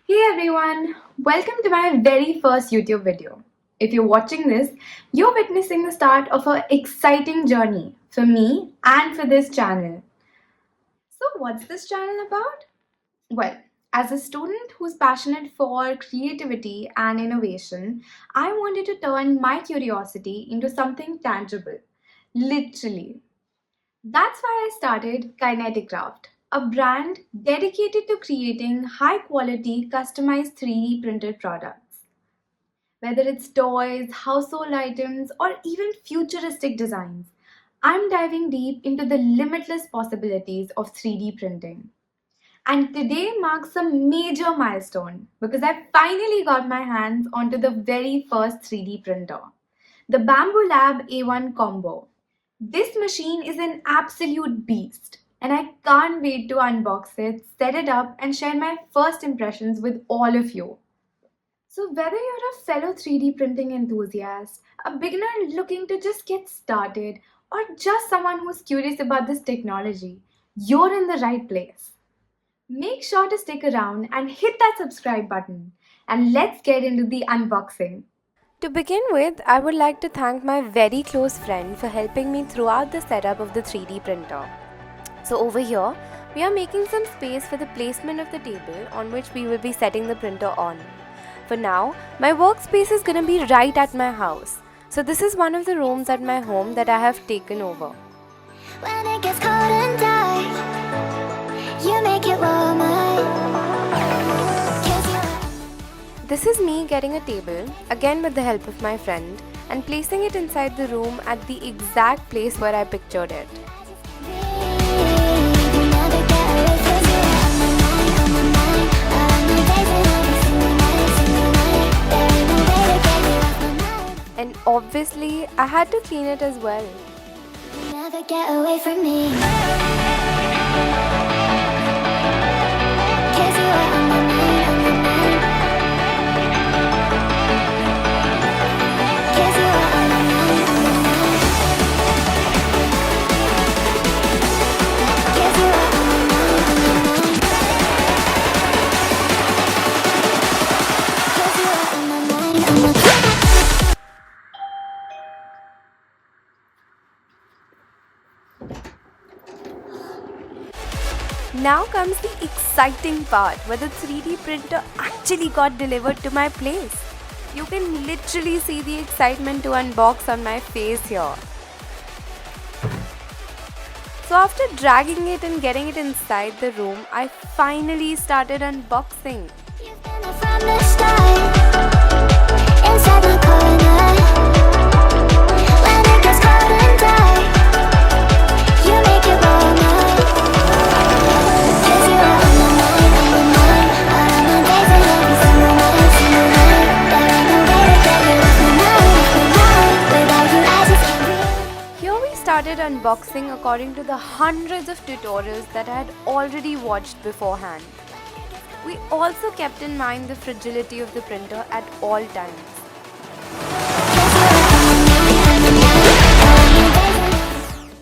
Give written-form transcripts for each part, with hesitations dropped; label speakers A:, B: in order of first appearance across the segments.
A: Hey everyone, welcome to my very first YouTube video. If you're watching this, you're witnessing the start of an exciting journey for me and for this channel. So, what's this channel about? Well, as a student who's passionate for creativity and innovation, I wanted to turn my curiosity into something tangible. Literally. That's why I started KyneteCraft, a brand dedicated to creating high quality, customized 3D printed products. Whether it's toys, household items, or even futuristic designs, I'm diving deep into the limitless possibilities of 3D printing. And today marks a major milestone because I finally got my hands onto the very first 3D printer, the Bambu Lab A1 Combo. This machine is an absolute beast, and I can't wait to unbox it, set it up, and share my first impressions with all of you. So, whether you're a fellow 3D printing enthusiast, a beginner looking to just get started, or just someone who's curious about this technology, you're in the right place. Make sure to stick around and hit that subscribe button, and let's get into the unboxing.
B: To begin with, I would like to thank my very close friend for helping me throughout the setup of the 3D printer. So over here, we are making some space for the placement of the table on which we will be setting the printer on. For now, my workspace is gonna be right at my house. So this is one of the rooms at my home that I have taken over. When it gets cold and dark, you make it warmer. This is me getting a table, again with the help of my friend, and placing it inside the room at the exact place where I pictured it. And obviously, I had to clean it as well. Never get away from me. Now comes the exciting part where the 3D printer actually got delivered to my place. You can literally see the excitement to unbox on my face here. So after dragging it and getting it inside the room, I finally started unboxing. Started unboxing according to the hundreds of tutorials that I had already watched beforehand. We also kept in mind the fragility of the printer at all times.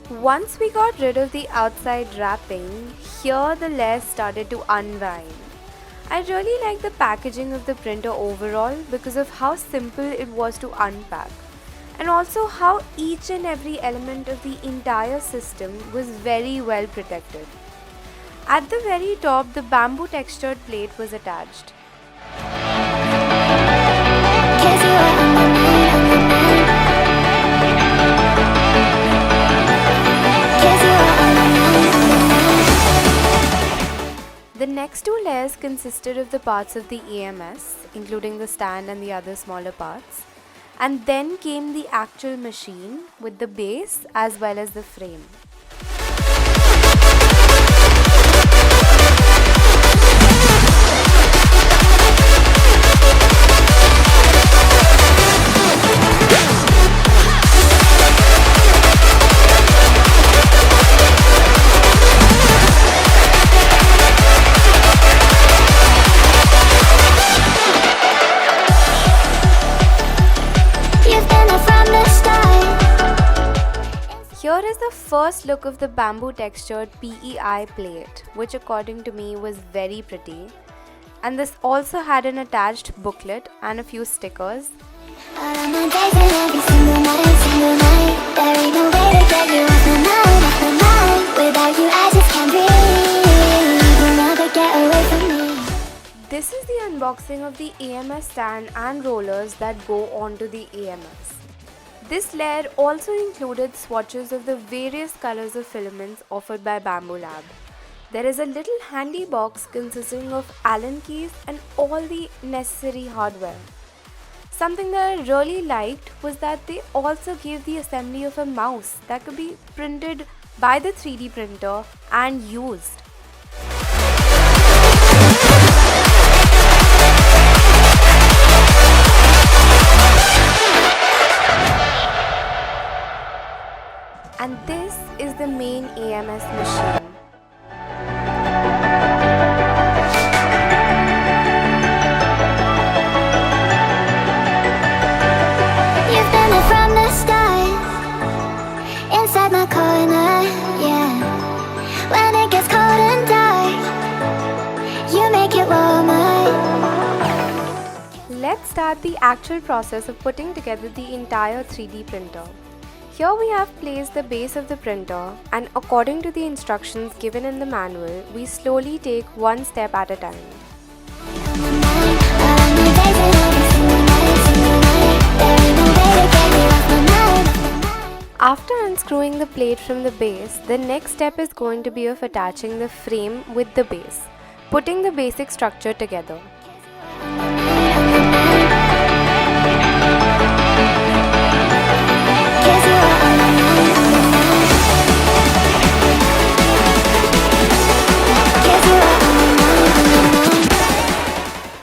B: Once we got rid of the outside wrapping, here the layers started to unwind. I really like the packaging of the printer overall because of how simple it was to unpack, and also how each and every element of the entire system was very well protected. At the very top, the bamboo textured plate was attached. The next two layers consisted of the parts of the AMS, including the stand and the other smaller parts. And then came the actual machine with the base as well as the frame. Here is the first look of the bamboo textured PEI plate, which according to me was very pretty. and this also had an attached booklet and a few stickers.
C: All of my days and every single night, there ain't no way to get you off my mind. Without you, I just can't breathe. You'll never get away from me.
B: This is the unboxing of the AMS stand and rollers that go onto the AMS. This layer also included swatches of the various colors of filaments offered by Bambu Lab. There is a little handy box consisting of Allen keys and all the necessary hardware. Something that I really liked was that they also gave the assembly of a mouse that could be printed by the 3D printer and used. And this is the main AMS machine.
C: You've been there from the start, inside my corner, yeah. When it gets cold and dark, you make it warmer.
B: Let's start the actual process of putting together the entire 3D printer. Here we have placed the base of the printer, and according to the instructions given in the manual, we slowly take one step at a time. After unscrewing the plate from the base, the next step is going to be of attaching the frame with the base, putting the basic structure together.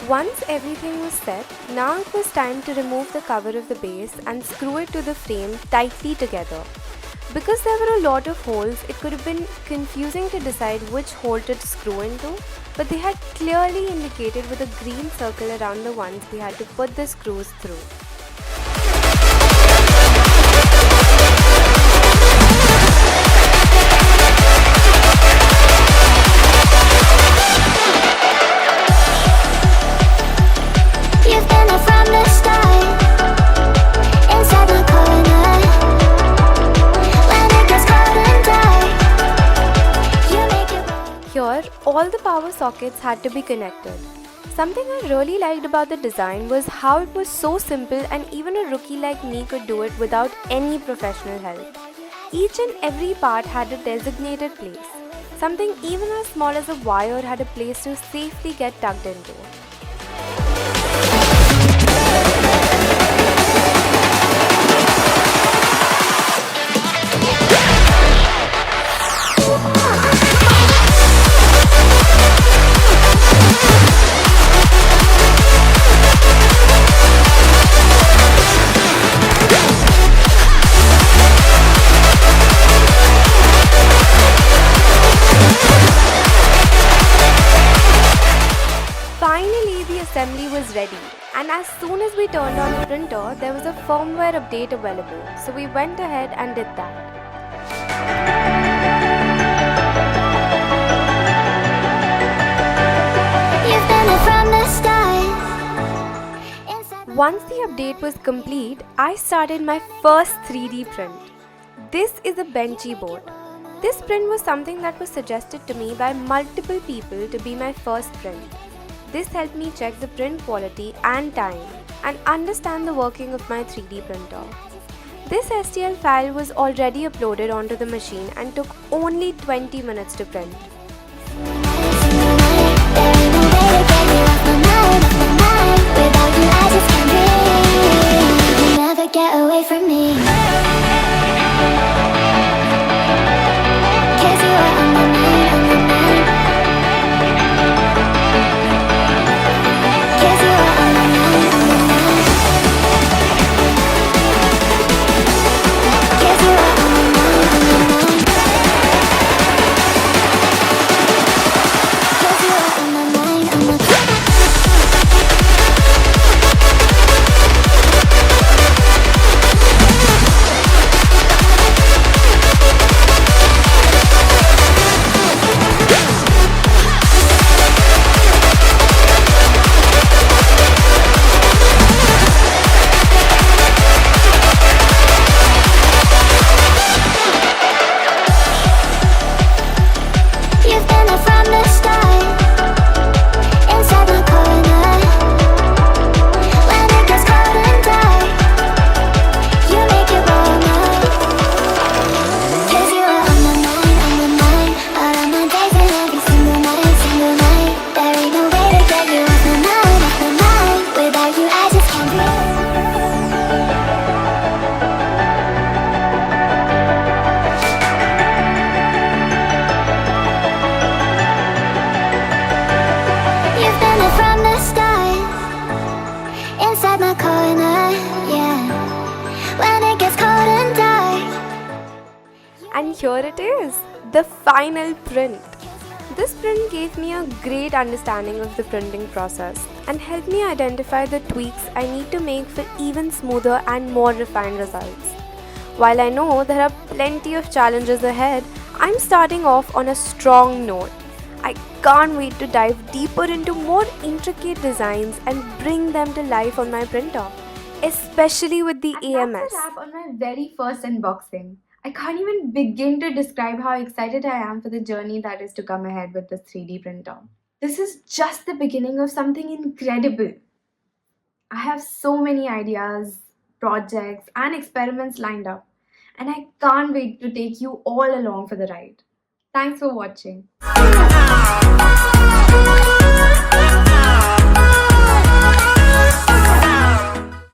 B: Once everything was set, now it was time to remove the cover of the base and screw it to the frame tightly together. Because there were a lot of holes, it could have been confusing to decide which hole to screw into, but they had clearly indicated with a green circle around the ones we had to put the screws through. Here, all the power sockets had to be connected. Something I really liked about the design was how it was so simple and even a rookie like me could do it without any professional help. Each and every part had a designated place. Something even as small as a wire had a place to safely get tucked into. Finally, the assembly was ready, and as soon as we turned on the printer, there was a firmware update available, so we went ahead and did that.
C: You've been there from the start.
B: Once the update was complete, I started my first 3D print. This is a benchy board. This print was something that was suggested to me by multiple people to be my first print. This helped me check the print quality and time and understand the working of my 3D printer. This STL file was already uploaded onto the machine and took only 20 minutes to print.
C: Get away from me.
B: here it is, the final print. This print gave me a great understanding of the printing process and helped me identify the tweaks I need to make for even smoother and more refined results. While I know there are plenty of challenges ahead, I'm starting off on a strong note. I can't wait to dive deeper into more intricate designs and bring them to life on my printer, especially with the
A: And that's
B: AMS.
A: a wrap on my very first unboxing. I can't even begin to describe how excited I am for the journey that is to come ahead with this 3D printer. This is just the beginning of something incredible. I have so many ideas, projects, and experiments lined up, and I can't wait to take you all along for the ride. Thanks for watching.